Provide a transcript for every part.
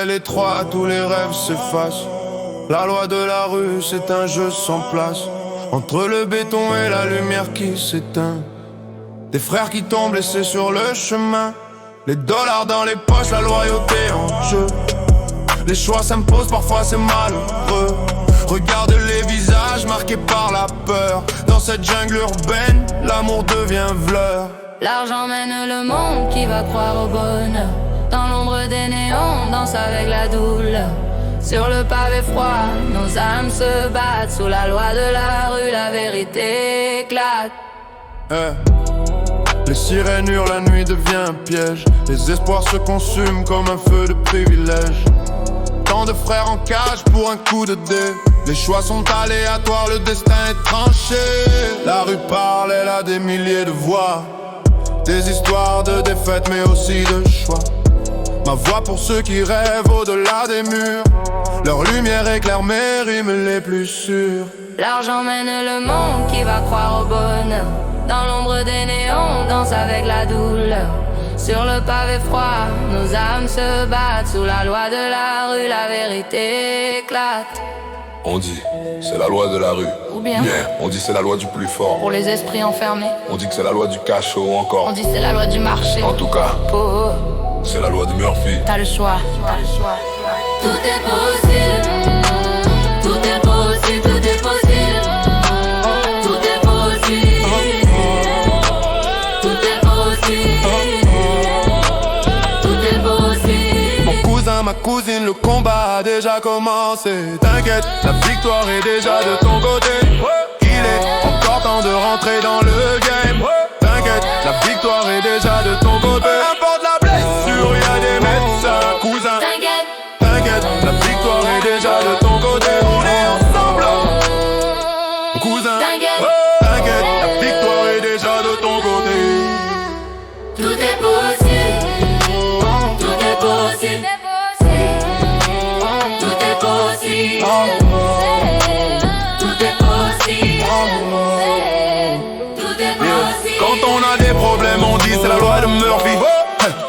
ciel étroit, tous les rêves s'effacent. La loi de la rue, c'est un jeu sans place. Entre le béton et la lumière qui s'éteint. Des frères qui tombent laissés sur le chemin. Les dollars dans les poches, la loyauté en jeu. Les choix s'imposent, parfois c'est malheureux. Regarde les visages marqués par la peur. Dans cette jungle urbaine, l'amour devient vleur. L'argent mène le monde, qui va croire au bonheur? Dans l'ombre des néons, on danse avec la douleur. Sur le pavé froid, nos âmes se battent. Sous la loi de la rue, la vérité éclate. Les sirènes hurlent, la nuit devient un piège. Les espoirs se consument comme un feu de privilège. Tant de frères en cage pour un coup de dé. Les choix sont aléatoires, le destin est tranché. La rue parle, elle a des milliers de voix. Des histoires de défaites mais aussi de choix. Ma voix pour ceux qui rêvent au-delà des murs. Leur lumière éclaire mes rimes les plus sûres. L'argent mène le monde, qui va croire au bonheur? Dans l'ombre des néons, on danse avec la douleur. Sur le pavé froid, nos âmes se battent. Sous la loi de la rue, la vérité éclate. On dit, c'est la loi de la rue. Ou bien, on dit c'est la loi du plus fort. pour les esprits enfermés. On dit que c'est la loi du cachot ou encore. On dit c'est la loi du marché. En tout cas, c'est la loi de Murphy. T'as le choix. Tout est possible. Tout est possible, tout est possible. Tout est possible. Tout est possible. Tout est possible. Mon cousin, ma cousine, le combat a déjà commencé. T'inquiète, la victoire est déjà de ton côté. Il est encore temps de rentrer dans le game. T'inquiète, la victoire est déjà de ton côté. Peu importe la blessure, y'a des médecins. Cousin, t'inquiète, la victoire est déjà de ton côté. On est ensemble. Cousin, t'inquiète, la victoire est déjà de ton côté. Tout est possible. Tout est possible. Tout est possible. Tout est possible. Tout est possible. Quand on a des problèmes, on dit c'est la loi de Murphy.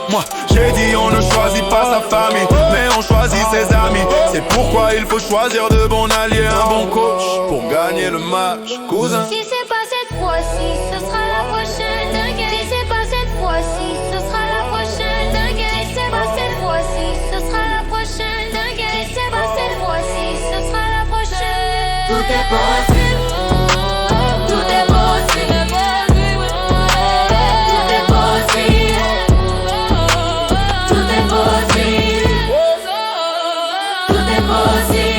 Moi, j'ai dit on ne choisit pas sa famille, mais on choisit ses amis. C'est pourquoi il faut choisir de bons alliés, un bon coach pour gagner le match, cousin. Si c'est pas cette fois-ci, ce sera la prochaine, t'inquiète. Si c'est pas cette fois-ci, ce sera la prochaine, t'inquiète. Si c'est pas cette fois-ci, ce sera la prochaine, t'inquiète. Si c'est pas cette fois-ci, ce sera la prochaine. Tout est possible. Tout est possible. Tout est possible. Tout est possible. Tout est possible.